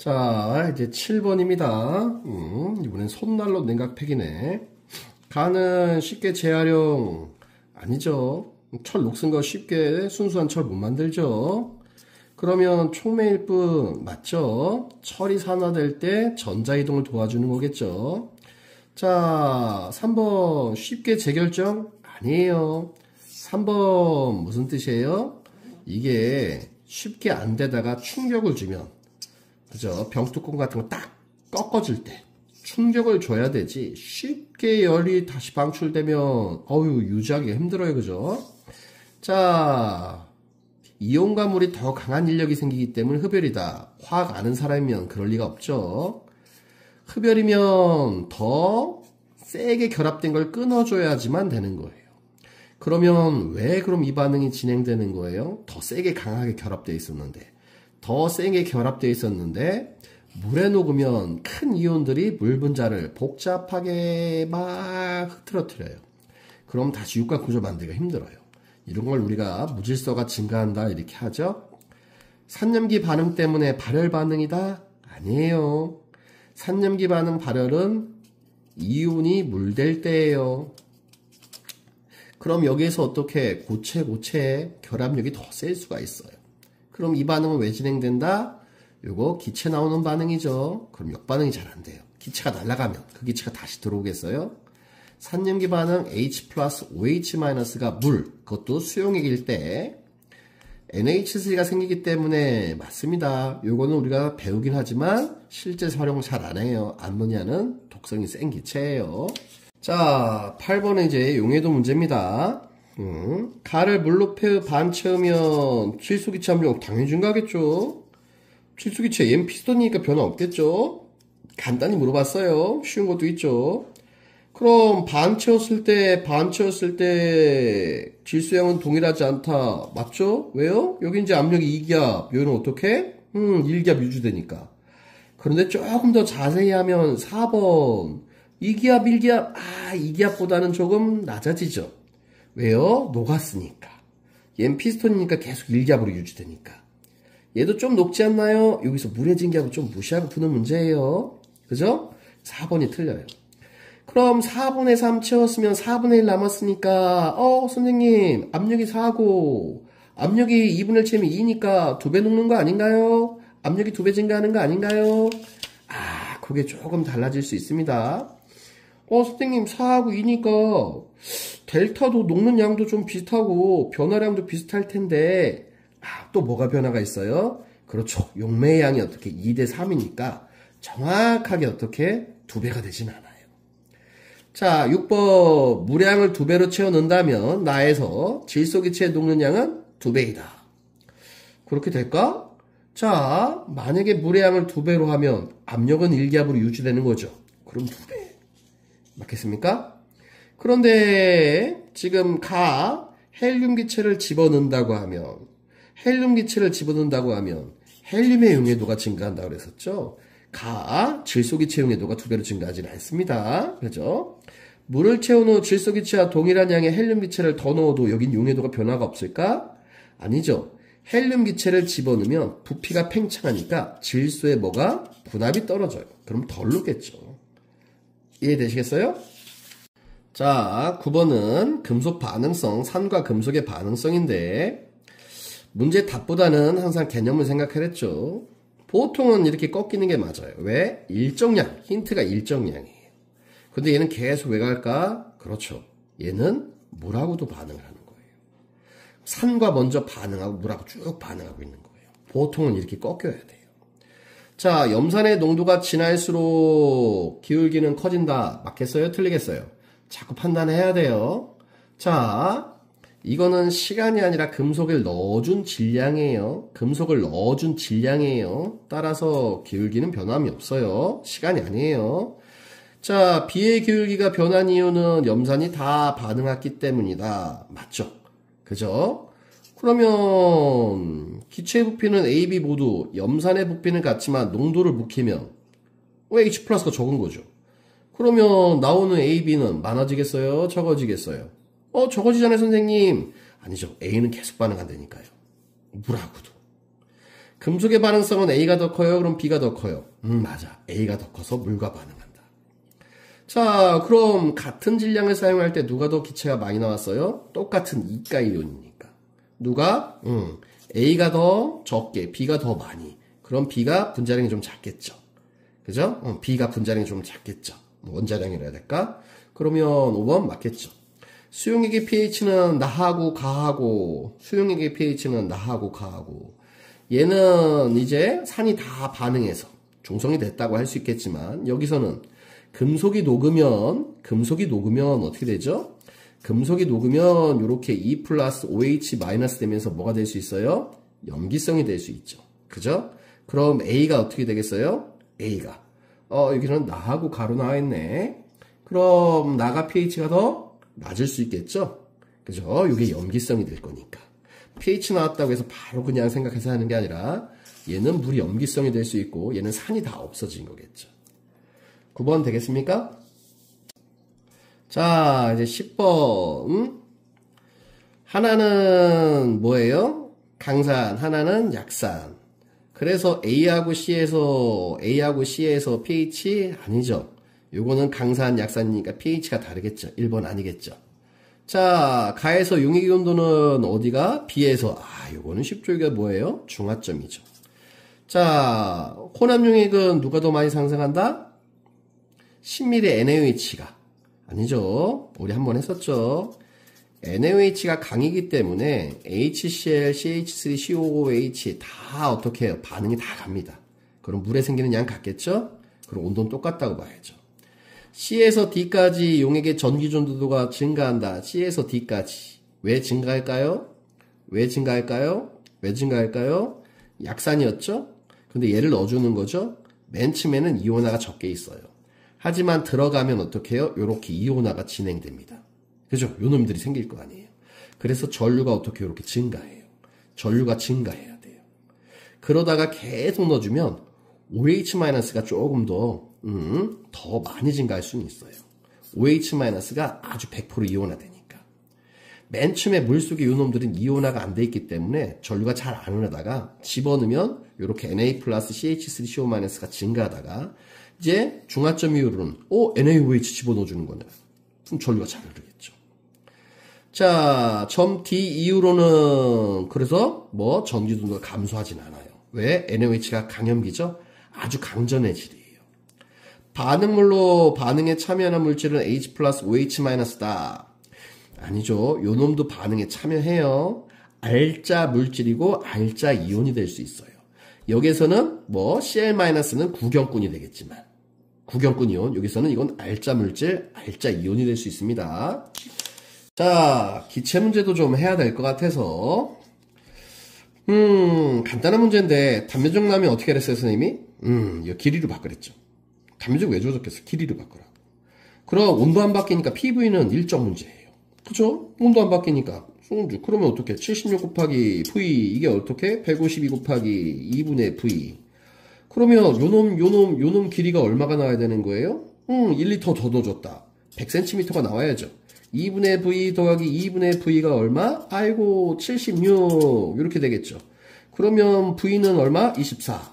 자, 이제 7번입니다. 이번엔 손난로 냉각팩이네. 가는 쉽게 재활용 아니죠. 철 녹슨 거 쉽게 순수한 철 못 만들죠. 그러면 촉매일 뿐 맞죠? 철이 산화될 때 전자이동을 도와주는 거겠죠. 자, 3번 쉽게 재결정 아니에요. 3번 무슨 뜻이에요? 이게 쉽게 안 되다가 충격을 주면, 그죠? 병뚜껑 같은 거 딱 꺾어질 때 충격을 줘야 되지, 쉽게 열이 다시 방출되면 어휴 유지하기가 힘들어요. 그죠? 자, 이온과물이 더 강한 인력이 생기기 때문에 흡열이다. 화학 아는 사람이면 그럴 리가 없죠. 흡열이면 더 세게 결합된 걸 끊어줘야지만 되는 거예요. 그러면 왜 그럼 이 반응이 진행되는 거예요? 더 세게 강하게 결합되어 있었는데, 물에 녹으면 큰 이온들이 물 분자를 복잡하게 막 흐트러뜨려요. 그럼 다시 육각 구조 만들기가 힘들어요. 이런 걸 우리가 무질서가 증가한다 이렇게 하죠. 산염기 반응 때문에 발열 반응이다? 아니에요. 산염기 반응 발열은 이온이 물될 때예요. 그럼 여기에서 어떻게 고체 결합력이 더 셀 수가 있어요. 그럼 이 반응은 왜 진행된다? 요거 기체 나오는 반응이죠. 그럼 역반응이 잘 안 돼요. 기체가 날아가면 그 기체가 다시 들어오겠어요? 산염기 반응 H 플러스 OH-가 물, 그것도 수용액일 때 NH3가 생기기 때문에 맞습니다. 요거는 우리가 배우긴 하지만 실제 활용 잘 안 해요. 암모니아는 독성이 센 기체예요. 자, 8번은 이제 용해도 문제입니다. 가를 물로 반 채우면 질소기체 함량 당연히 증가하겠죠. 질소기체 얘는 피스톤이니까 변화 없겠죠. 간단히 물어봤어요. 쉬운 것도 있죠. 그럼 반 채웠을 때 질소량은 동일하지 않다. 맞죠? 왜요? 여기 이제 압력이 2기압. 여기는 어떻게? 1기압 유지되니까. 그런데 조금 더 자세히 하면 4번 2기압, 1기압, 2기압보다는 조금 낮아지죠. 왜요? 녹았으니까. 얘는 피스톤이니까 계속 1기압으로 유지되니까. 얘도 좀 녹지 않나요? 여기서 물해진 기압을 좀 무시하고 푸는 문제예요. 그죠? 4번이 틀려요. 그럼 4분의 3 채웠으면 4분의 1 남았으니까 선생님 압력이 4고 압력이 2분의 1 채우면 2니까 2배 녹는 거 아닌가요? 압력이 2배 증가하는 거 아닌가요? 그게 조금 달라질 수 있습니다. 선생님 4하고 2니까 델타도 녹는 양도 좀 비슷하고 변화량도 비슷할 텐데 또 뭐가 변화가 있어요? 그렇죠. 용매의 양이 어떻게 2대 3이니까 정확하게 어떻게 2배가 되진 않아요. 자, 6번 물량을 2배로 채워 넣는다면 나에서 질소기체에 녹는 양은 2배이다. 그렇게 될까? 자, 만약에 물의 양을 2배로 하면 압력은 1기압으로 유지되는 거죠. 그럼 2배. 맞겠습니까? 그런데 지금 헬륨 기체를 집어넣는다고 하면 헬륨의 용해도가 증가한다고 그랬었죠. 질소기체 용해도가 2배로 증가하지는 않습니다. 그죠? 물을 채운 후 질소기체와 동일한 양의 헬륨 기체를 더 넣어도 여긴 용해도가 변화가 없을까? 아니죠. 헬륨 기체를 집어넣으면 부피가 팽창하니까 질소의 분압이 떨어져요. 그럼 덜 녹겠죠. 이해되시겠어요? 자, 9번은 금속 반응성, 산과 금속의 반응성인데 문제 답보다는 항상 개념을 생각하랬죠. 보통은 이렇게 꺾이는 게 맞아요. 왜? 일정량, 힌트가 일정량이에요. 근데 얘는 계속 왜 갈까? 그렇죠. 얘는 물하고도 반응을 하는 거예요. 산과 먼저 반응하고 물하고 쭉 반응하고 있는 거예요. 보통은 이렇게 꺾여야 돼요. 자, 염산의 농도가 진할수록 기울기는 커진다. 맞겠어요? 틀리겠어요? 자꾸 판단해야 돼요. 자, 이거는 시간이 아니라 금속을 넣어준 질량이에요. 따라서 기울기는 변함이 없어요. 시간이 아니에요. 자, 비의 기울기가 변한 이유는 염산이 다 반응했기 때문이다. 맞죠? 그죠? 그러면 기체의 부피는 A, B 모두 염산의 부피는 같지만 농도를 묵히면 H 플러스가 적은 거죠. 그러면 나오는 A, B는 많아지겠어요? 적어지겠어요? 적어지잖아요, 선생님. 아니죠. A는 계속 반응한다니까요. 물하고도. 금속의 반응성은 A가 더 커요? 그럼 B가 더 커요? 맞아. A가 더 커서 물과 반응한다. 자, 그럼 같은 질량을 사용할 때 누가 더 기체가 많이 나왔어요? 똑같은 이가 이온이니까. 누가? A가 더 적게, B가 더 많이. 그럼 B가 분자량이 좀 작겠죠. 그죠? B가 분자량이 좀 작겠죠. 원자량이라 해야 될까? 그러면 5번 맞겠죠. 수용액의 pH는 나하고 가하고, 수용액의 pH는 나하고 가하고. 얘는 이제 산이 다 반응해서 중성이 됐다고 할 수 있겠지만, 여기서는 금속이 녹으면 어떻게 되죠? 금속이 녹으면 이렇게 E 플러스 OH 마이너스 되면서 뭐가 될 수 있어요? 염기성이 될 수 있죠. 그죠? 그럼 A가 어떻게 되겠어요? A가. 여기는 나하고 가로 나와 있네. 그럼 나가 pH가 더 낮을 수 있겠죠? 그죠? 이게 염기성이 될 거니까. pH 나왔다고 해서 바로 그냥 생각해서 하는 게 아니라 얘는 물이 염기성이 될 수 있고 얘는 산이 다 없어진 거겠죠. 9번 되겠습니까? 자, 이제 10번. 하나는 뭐예요? 강산, 하나는 약산. 그래서 A하고 C에서 pH 아니죠. 요거는 강산, 약산이니까 pH가 다르겠죠. 1번 아니겠죠. 자, 가에서 용액의 온도는 어디가? B에서. 요거는 쉽죠. 이게 뭐예요? 중화점이죠. 자, 혼합 용액은 누가 더 많이 상승한다? 10ml NaOH가. 아니죠. 우리 한번 했었죠. NaOH가 강이기 때문에 HCl, CH3, COOH 다 어떻게 해요? 반응이 다 갑니다. 그럼 물에 생기는 양 같겠죠? 그럼 온도는 똑같다고 봐야죠. C에서 D까지 용액의 전기 전도도가 증가한다. C에서 D까지. 왜 증가할까요? 왜 증가할까요? 약산이었죠? 근데 얘를 넣어주는 거죠? 맨 처음에는 이온화가 적게 있어요. 하지만 들어가면 어떻게 해요? 요렇게 이온화가 진행됩니다. 그죠? 요 놈들이 생길 거 아니에요. 그래서 전류가 어떻게 이렇게 증가해요. 전류가 증가해야 돼요. 그러다가 계속 넣어주면 OH-가 조금 더 많이 증가할 수는 있어요. OH-가 아주 100% 이온화되니까. 맨 처음에 물속에 요 놈들은 이온화가 안 돼 있기 때문에 전류가 잘 안 흐르다가 집어넣으면 이렇게 Na 플러스 CH3CO-가 증가하다가 이제 중화점 이후로는 NaOH 집어넣어주는 거네. 그럼 전류가 잘 흐르겠죠. 자, 점 D 이후로는 그래서 전기 전도가 감소하진 않아요. 왜? NaOH가 강염기죠? 아주 강전의 질이에요. 반응물로 반응에 참여하는 물질은 H 플러스 OH 마이너스다. 아니죠. 요 놈도 반응에 참여해요. 알자 물질이고 알자 이온이 될 수 있어요. 여기에서는 Cl-는 구경꾼이 되겠지만 구경꾼 이온, 여기서는 이건 알자 물질, 알자 이온이 될 수 있습니다. 자, 기체 문제도 좀 해야 될 것 같아서 간단한 문제인데 단면적남이 어떻게 했어요, 선생님이? 이거 길이로 바꾸랬죠. 단면적 왜 줘줬겠어? 길이로 바꾸라. 그럼 온도 안 바뀌니까 PV는 일정 문제예요. 그쵸? 온도 안 바뀌니까. 그러면 어떻게? 76 곱하기 V, 이게 어떻게? 152 곱하기 2분의 V. 그러면 요놈 길이가 얼마가 나와야 되는 거예요? 1리터 더 넣어줬다. 100cm가 나와야죠. 2분의 V 더하기 2분의 V가 얼마? 아이고, 76. 이렇게 되겠죠. 그러면 V는 얼마? 24.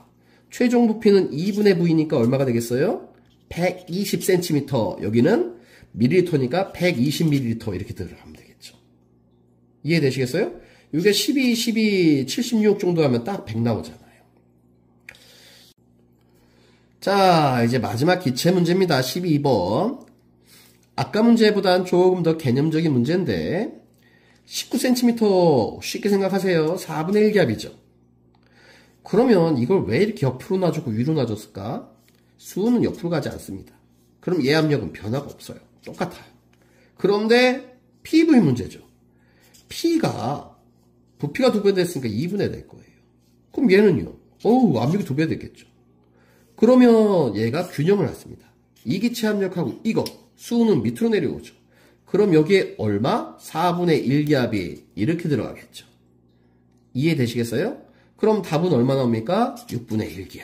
최종 부피는 2분의 V니까 얼마가 되겠어요? 120cm. 여기는 밀리리터니까 120ml 이렇게 들어가면 되겠죠. 이해되시겠어요? 이게 76 정도 하면 딱 100 나오잖아요. 자, 이제 마지막 기체 문제입니다. 12번. 아까 문제보단 조금 더 개념적인 문제인데 19cm 쉽게 생각하세요. 4분의 1기압이죠. 그러면 이걸 왜 이렇게 옆으로 놔주고 위로 놔줬을까? 수는 옆으로 가지 않습니다. 그럼 얘 압력은 변화가 없어요. 똑같아요. 그런데 PV 문제죠. P가 부피가 2배 됐으니까 2분의 될 거예요. 그럼 얘는요? 압력이 2배 됐겠죠. 그러면 얘가 균형을 갖습니다. 이 기체 압력하고 이거 수는 밑으로 내려오죠. 그럼 여기에 얼마? 4분의 1기압이 이렇게 들어가겠죠. 이해되시겠어요? 그럼 답은 얼마 나옵니까? 6분의 1기압.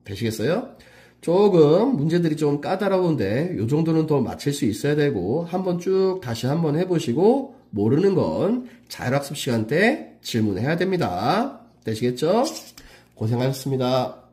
되시겠어요? 조금 문제들이 좀 까다로운데 요 정도는 더 맞힐 수 있어야 되고 한번 쭉 다시 한번 해보시고 모르는 건 자율학습 시간 때 질문해야 됩니다. 되시겠죠? 고생하셨습니다.